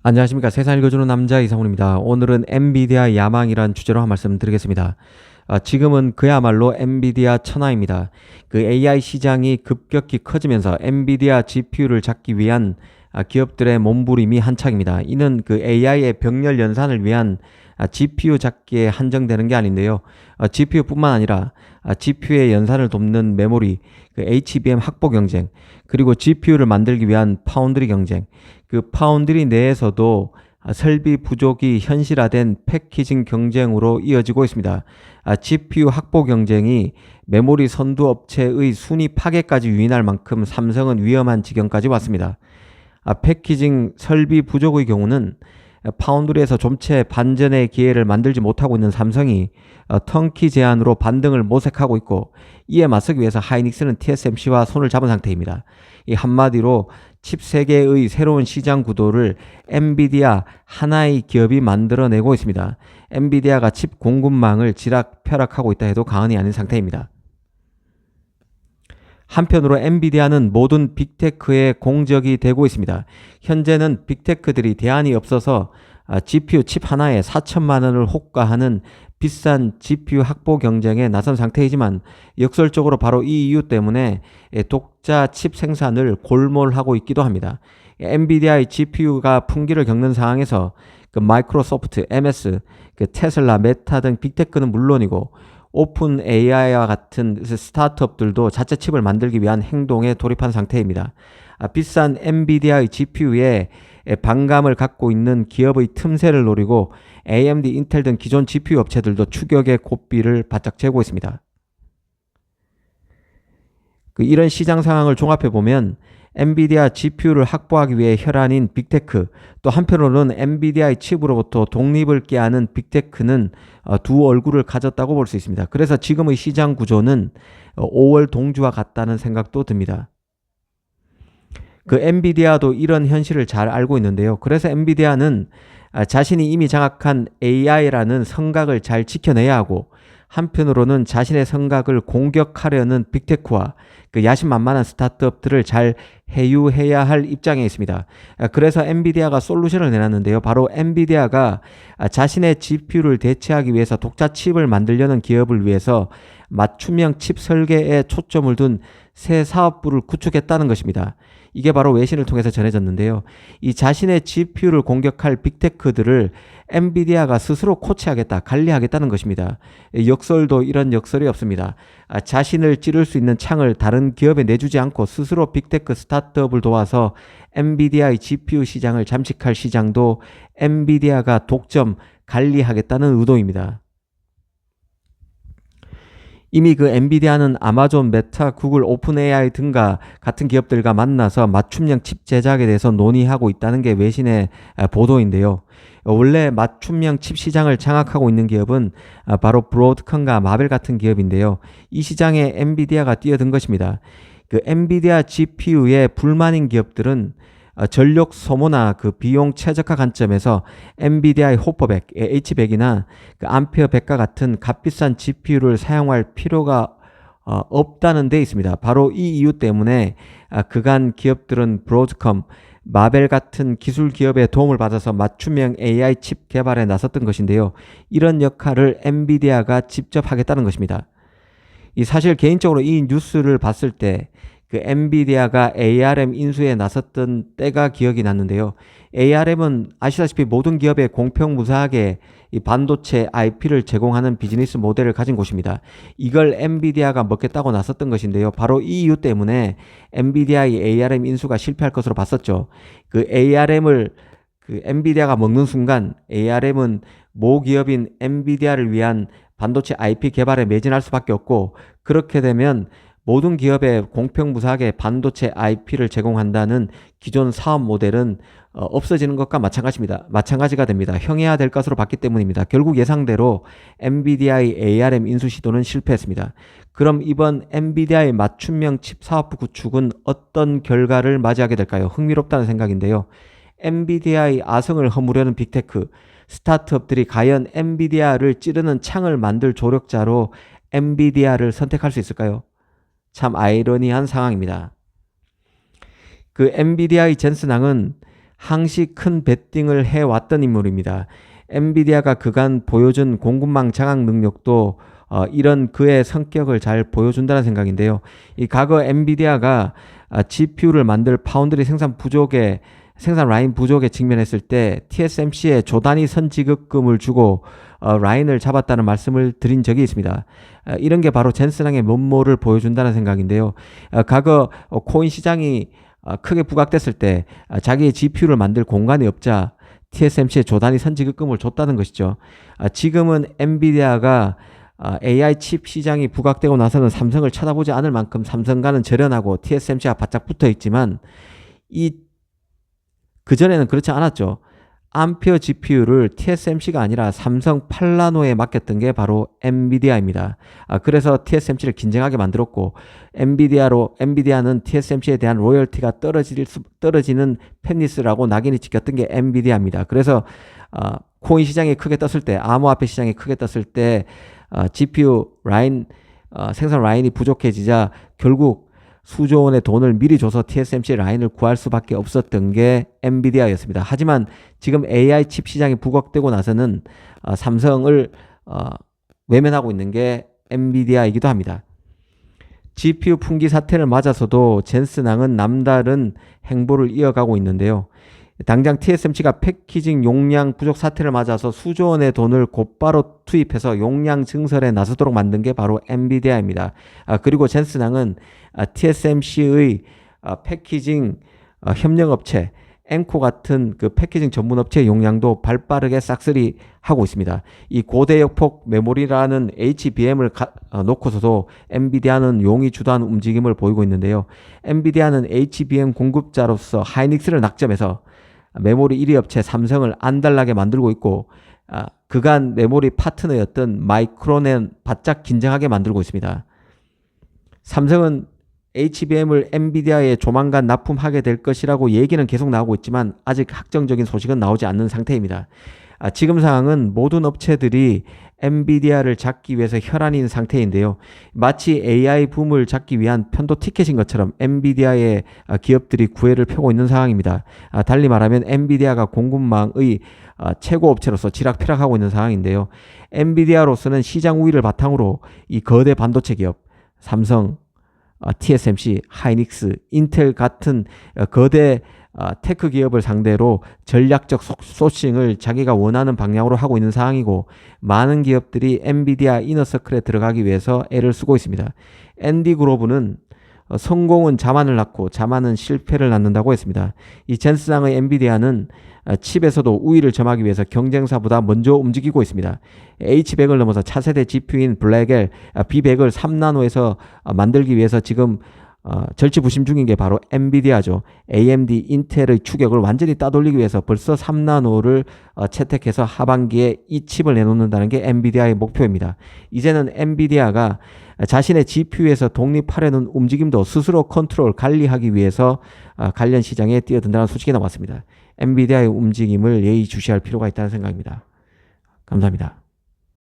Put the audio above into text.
안녕하십니까. 세상 읽어주는 남자 이상훈입니다. 오늘은 엔비디아 야망이란 주제로 한 말씀 드리겠습니다. 지금은 그야말로 엔비디아 천하입니다. 그 AI 시장이 급격히 커지면서 엔비디아 GPU를 잡기 위한 기업들의 몸부림이 한창입니다. 이는 그 AI의 병렬 연산을 위한 GPU 잡기에 한정되는 게 아닌데요. GPU뿐만 아니라 GPU의 연산을 돕는 메모리, 그 HBM 확보 경쟁, 그리고 GPU를 만들기 위한 파운드리 경쟁, 그 파운드리 내에서도 설비 부족이 현실화된 패키징 경쟁으로 이어지고 있습니다. GPU 확보 경쟁이 메모리 선두 업체의 순위 파괴까지 유인할 만큼 삼성은 위험한 지경까지 왔습니다. 패키징 설비 부족의 경우는 파운드리에서 좀채 반전의 기회를 만들지 못하고 있는 삼성이 턴키 제안으로 반등을 모색하고 있고, 이에 맞서기 위해서 하이닉스는 TSMC와 손을 잡은 상태입니다. 이 한마디로 칩 세계의 새로운 시장 구도를 엔비디아 하나의 기업이 만들어내고 있습니다. 엔비디아가 칩 공급망을 쥐락펴락하고 있다 해도 과언이 아닌 상태입니다. 한편으로 엔비디아는 모든 빅테크의 공적이 되고 있습니다. 현재는 빅테크들이 대안이 없어서 GPU 칩 하나에 4천만 원을 호가하는 비싼 GPU 확보 경쟁에 나선 상태이지만, 역설적으로 바로 이 이유 때문에 독자 칩 생산을 골몰하고 있기도 합니다. 엔비디아의 GPU가 풍기를 겪는 상황에서 그 마이크로소프트, MS, 그 테슬라, 메타 등 빅테크는 물론이고 오픈 AI와 같은 스타트업들도 자체 칩을 만들기 위한 행동에 돌입한 상태입니다. 비싼 엔비디아의 GPU에 반감을 갖고 있는 기업의 틈새를 노리고 AMD, 인텔 등 기존 GPU 업체들도 추격의 고삐를 바짝 재고 있습니다. 이런 시장 상황을 종합해 보면 엔비디아 GPU를 확보하기 위해 혈안인 빅테크, 또 한편으로는 엔비디아의 칩으로부터 독립을 깨하는 빅테크는 두 얼굴을 가졌다고 볼 수 있습니다. 그래서 지금의 시장 구조는 5월 동주와 같다는 생각도 듭니다. 그 엔비디아도 이런 현실을 잘 알고 있는데요. 그래서 엔비디아는 자신이 이미 장악한 AI라는 성곽을 잘 지켜내야 하고, 한편으로는 자신의 성곽을 공격하려는 빅테크와 그 야심만만한 스타트업들을 잘 해유해야 할 입장에 있습니다. 그래서 엔비디아가 솔루션을 내놨는데요. 바로 엔비디아가 자신의 GPU를 대체하기 위해서 독자 칩을 만들려는 기업을 위해서 맞춤형 칩 설계에 초점을 둔 새 사업부를 구축했다는 것입니다. 이게 바로 외신을 통해서 전해졌는데요. 이 자신의 GPU를 공격할 빅테크들을 엔비디아가 스스로 코치하겠다, 관리하겠다는 것입니다. 역설도 이런 역설이 없습니다. 자신을 찌를 수 있는 창을 다른 기업에 내주지 않고 스스로 빅테크 스타트업을 도와서 엔비디아의 GPU 시장을 잠식할 시장도 엔비디아가 독점, 관리하겠다는 의도입니다. 이미 그 엔비디아는 아마존, 메타, 구글, 오픈 AI 등과 같은 기업들과 만나서 맞춤형 칩 제작에 대해서 논의하고 있다는 게 외신의 보도인데요. 원래 맞춤형 칩 시장을 장악하고 있는 기업은 바로 브로드컴과 마벨 같은 기업인데요. 이 시장에 엔비디아가 뛰어든 것입니다. 그 엔비디아 GPU에 불만인 기업들은 전력 소모나 그 비용 최적화 관점에서 엔비디아의 호퍼100, H100이나 그 암페어 100과 같은 값비싼 GPU를 사용할 필요가 없다는 데 있습니다. 바로 이 이유 때문에 그간 기업들은 브로드컴, 마벨 같은 기술 기업의 도움을 받아서 맞춤형 AI 칩 개발에 나섰던 것인데요. 이런 역할을 엔비디아가 직접 하겠다는 것입니다. 사실 개인적으로 이 뉴스를 봤을 때 그 엔비디아가 ARM 인수에 나섰던 때가 기억이 났는데요. ARM은 아시다시피 모든 기업에 공평무사하게 이 반도체 IP를 제공하는 비즈니스 모델을 가진 곳입니다. 이걸 엔비디아가 먹겠다고 나섰던 것인데요. 바로 이 이유 때문에 엔비디아의 ARM 인수가 실패할 것으로 봤었죠. 그 ARM을 그 엔비디아가 먹는 순간 ARM은 모기업인 엔비디아를 위한 반도체 IP 개발에 매진할 수밖에 없고, 그렇게 되면 모든 기업에 공평무사하게 반도체 IP를 제공한다는 기존 사업 모델은 없어지는 것과 마찬가지가 됩니다. 형해화될 것으로 봤기 때문입니다. 결국 예상대로 엔비디아의 ARM 인수 시도는 실패했습니다. 그럼 이번 엔비디아의 맞춤형 칩 사업부 구축은 어떤 결과를 맞이하게 될까요? 흥미롭다는 생각인데요. 엔비디아의 아성을 허무려는 빅테크, 스타트업들이 과연 엔비디아를 찌르는 창을 만들 조력자로 엔비디아를 선택할 수 있을까요? 참 아이러니한 상황입니다. 그 엔비디아의 젠슨 낭은 항시 큰 베팅을 해왔던 인물입니다. 엔비디아가 그간 보여준 공급망 장악 능력도 이런 그의 성격을 잘 보여준다는 생각인데요. 이 과거 엔비디아가 GPU를 만들 파운드리 생산 라인 부족에 직면했을 때 TSMC에 조단위 선지급금을 주고 라인을 잡았다는 말씀을 드린 적이 있습니다. 이런 게 바로 젠슨왕의 면모를 보여준다는 생각인데요. 과거 코인 시장이 크게 부각됐을 때 자기의 GPU를 만들 공간이 없자 TSMC에 조단위 선지급금을 줬다는 것이죠. 지금은 엔비디아가 AI 칩 시장이 부각되고 나서는 삼성을 쳐다보지 않을 만큼 삼성과는 절연하고 TSMC가 바짝 붙어 있지만 그전에는 그렇지 않았죠. 암페어 GPU를 TSMC가 아니라 삼성 8나노에 맡겼던 게 바로 엔비디아입니다. 그래서 TSMC를 긴장하게 만들었고 엔비디아는 TSMC에 대한 로열티가 떨어지는 펜니스라고 낙인이 찍혔던 게 엔비디아입니다. 그래서 코인 시장이 크게 떴을 때, 암호화폐 시장이 크게 떴을 때 GPU 라인 생산 라인이 부족해지자 결국 수조 원의 돈을 미리 줘서 TSMC 라인을 구할 수밖에 없었던 게 엔비디아였습니다. 하지만 지금 AI 칩 시장이 부각되고 나서는 삼성을 외면하고 있는 게 엔비디아이기도 합니다. GPU 품귀 사태를 맞아서도 젠슨왕은 남다른 행보를 이어가고 있는데요. 당장 TSMC가 패키징 용량 부족 사태를 맞아서 수조 원의 돈을 곧바로 투입해서 용량 증설에 나서도록 만든 게 바로 엔비디아입니다. 그리고 젠슨왕은 TSMC의 패키징 협력업체 앵코 같은 그 패키징 전문 업체의 용량도 발빠르게 싹쓸이 하고 있습니다. 이 고대역폭 메모리라는 HBM을 놓고서도 엔비디아는 용이 주도하는 움직임을 보이고 있는데요. 엔비디아는 HBM 공급자로서 하이닉스를 낙점해서 메모리 1위 업체 삼성을 안달나게 만들고 있고 그간 메모리 파트너였던 마이크론은 바짝 긴장하게 만들고 있습니다. 삼성은 HBM을 엔비디아에 조만간 납품하게 될 것이라고 얘기는 계속 나오고 있지만 아직 확정적인 소식은 나오지 않는 상태입니다. 지금 상황은 모든 업체들이 엔비디아를 잡기 위해서 혈안인 상태인데요. 마치 AI 붐을 잡기 위한 편도 티켓인 것처럼 엔비디아의 기업들이 구애를 펴고 있는 상황입니다. 달리 말하면 엔비디아가 공급망의 최고 업체로서 지락펴락하고 있는 상황인데요. 엔비디아로서는 시장 우위를 바탕으로 이 거대 반도체 기업, 삼성, TSMC, 하이닉스, 인텔 같은 거대 테크 기업을 상대로 전략적 소싱을 자기가 원하는 방향으로 하고 있는 상황이고 많은 기업들이 엔비디아 이너서클에 들어가기 위해서 애를 쓰고 있습니다. 앤디그로브는 성공은 자만을 낳고 자만은 실패를 낳는다고 했습니다. 이 젠슨왕의 엔비디아는 칩에서도 우위를 점하기 위해서 경쟁사보다 먼저 움직이고 있습니다. H100을 넘어서 차세대 GPU인 블랙엘, B100을 3나노에서 만들기 위해서 지금 절치부심 중인 게 바로 엔비디아죠. AMD, 인텔의 추격을 완전히 따돌리기 위해서 벌써 3나노를 채택해서 하반기에 이 칩을 내놓는다는 게 엔비디아의 목표입니다. 이제는 엔비디아가 자신의 GPU에서 독립하려는 움직임도 스스로 컨트롤, 관리하기 위해서 관련 시장에 뛰어든다는 소식이 나왔습니다. 엔비디아의 움직임을 예의주시할 필요가 있다는 생각입니다. 감사합니다.